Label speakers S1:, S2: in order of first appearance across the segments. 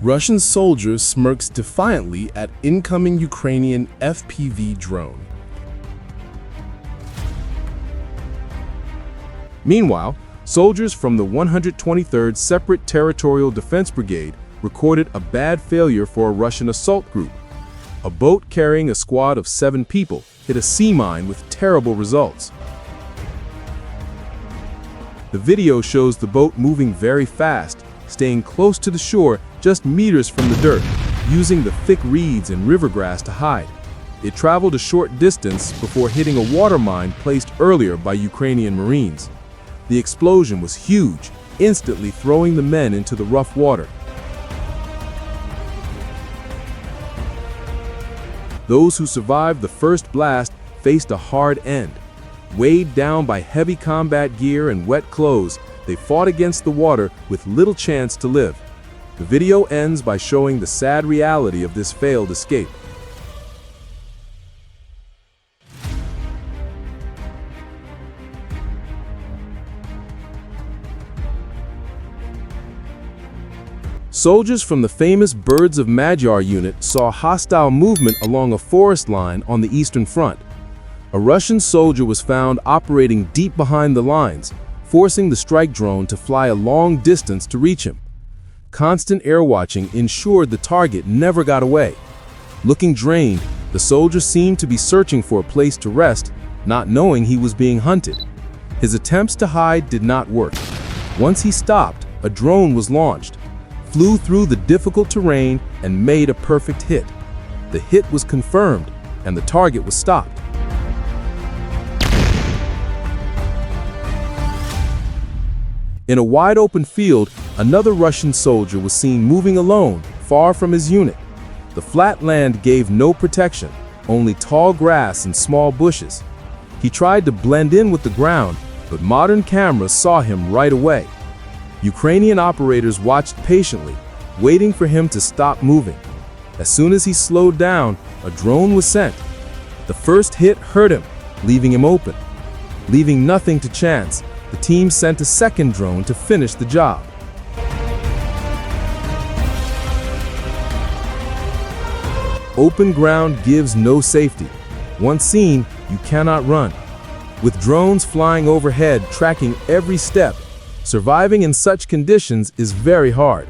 S1: Russian soldiers smirks defiantly at incoming Ukrainian FPV drone. Meanwhile, soldiers from the 123rd Separate Territorial Defense Brigade recorded a bad failure for a Russian assault group. A boat carrying a squad of 7 people hit a sea mine with terrible results. The video shows the boat moving very fast, staying close to the shore just meters from the dirt, using the thick reeds and river grass to hide. It traveled a short distance before hitting a water mine placed earlier by Ukrainian Marines. The explosion was huge, instantly throwing the men into the rough water. Those who survived the first blast faced a hard end. Weighed down by heavy combat gear and wet clothes, they fought against the water with little chance to live. The video ends by showing the sad reality of this failed escape. Soldiers from the famous Birds of Magyar unit saw hostile movement along a forest line on the Eastern Front. A Russian soldier was found operating deep behind the lines, forcing the strike drone to fly a long distance to reach him. Constant air watching ensured the target never got away. Looking drained, the soldier seemed to be searching for a place to rest, not knowing he was being hunted. His attempts to hide did not work. Once he stopped, a drone was launched, flew through the difficult terrain, and made a perfect hit. The hit was confirmed, and the target was stopped. In a wide-open field, another Russian soldier was seen moving alone, far from his unit. The flat land gave no protection, only tall grass and small bushes. He tried to blend in with the ground, but modern cameras saw him right away. Ukrainian operators watched patiently, waiting for him to stop moving. As soon as he slowed down, a drone was sent. The first hit hurt him, leaving him open. Leaving nothing to chance, the team sent a second drone to finish the job. Open ground gives no safety. Once seen, you cannot run. With drones flying overhead, tracking every step, surviving in such conditions is very hard.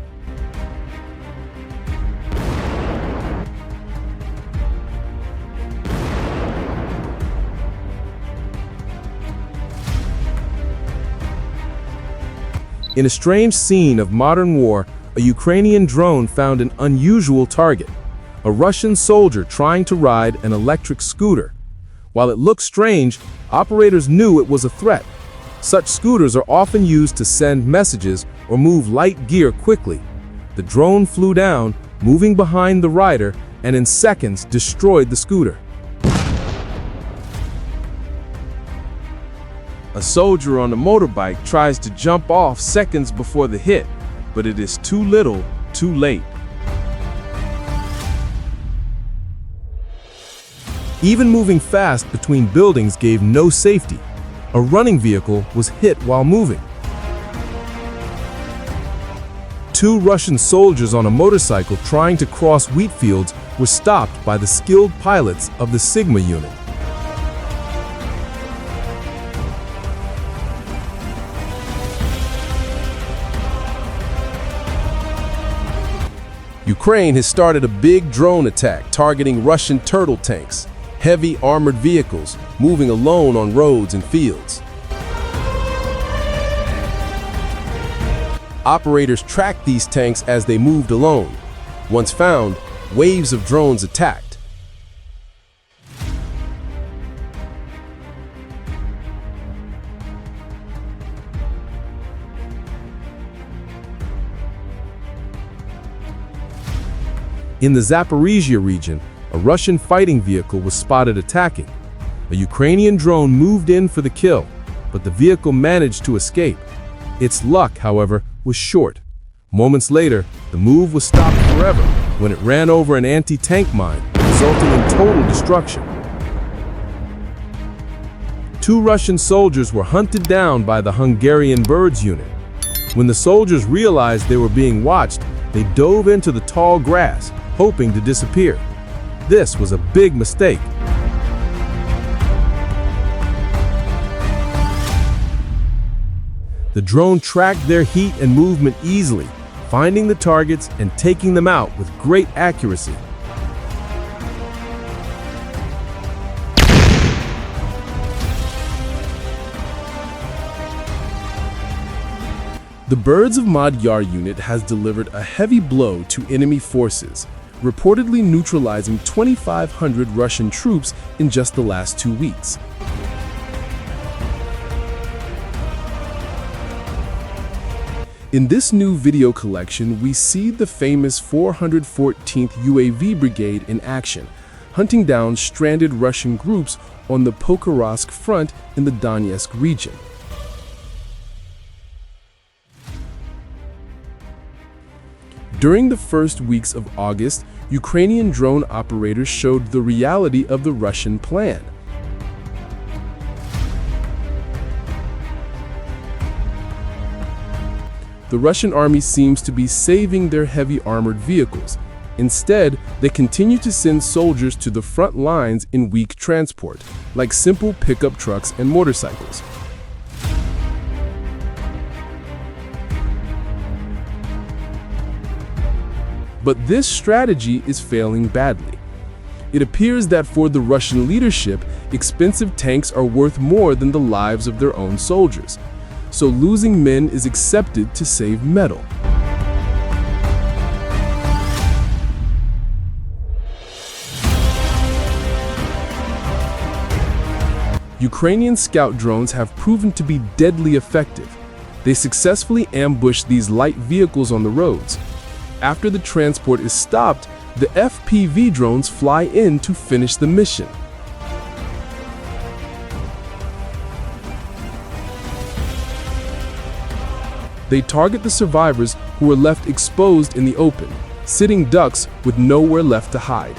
S1: In a strange scene of modern war, a Ukrainian drone found an unusual target, a Russian soldier trying to ride an electric scooter. While it looked strange, operators knew it was a threat. Such scooters are often used to send messages or move light gear quickly. The drone flew down, moving behind the rider, and in seconds destroyed the scooter. A soldier on a motorbike tries to jump off seconds before the hit, but it is too little, too late. Even moving fast between buildings gave no safety. A running vehicle was hit while moving. 2 Russian soldiers on a motorcycle trying to cross wheat fields were stopped by the skilled pilots of the Sigma unit. Ukraine has started a big drone attack targeting Russian turtle tanks, heavy armored vehicles moving alone on roads and fields. Operators tracked these tanks as they moved alone. Once found, waves of drones attacked. In the Zaporizhia region, a Russian fighting vehicle was spotted attacking. A Ukrainian drone moved in for the kill, but the vehicle managed to escape. Its luck, however, was short. Moments later, the move was stopped forever when it ran over an anti-tank mine, resulting in total destruction. 2 Russian soldiers were hunted down by the Hungarian Birds unit. When the soldiers realized they were being watched, They dove into the tall grass, hoping to disappear. This was a big mistake. The drone tracked their heat and movement easily, finding the targets and taking them out with great accuracy. The Birds of Madhyar unit has delivered a heavy blow to enemy forces, reportedly neutralizing 2,500 Russian troops in just the last 2 weeks. In this new video collection, we see the famous 414th UAV Brigade in action, hunting down stranded Russian groups on the Pokrovsk front in the Donetsk region. During the first weeks of August, Ukrainian drone operators showed the reality of the Russian plan. The Russian army seems to be saving their heavy armored vehicles. Instead, they continue to send soldiers to the front lines in weak transport, like simple pickup trucks and motorcycles. But this strategy is failing badly. It appears that for the Russian leadership, expensive tanks are worth more than the lives of their own soldiers. So losing men is accepted to save metal. Ukrainian scout drones have proven to be deadly effective. They successfully ambush these light vehicles on the roads. After the transport is stopped, the FPV drones fly in to finish the mission. They target the survivors who are left exposed in the open, sitting ducks with nowhere left to hide.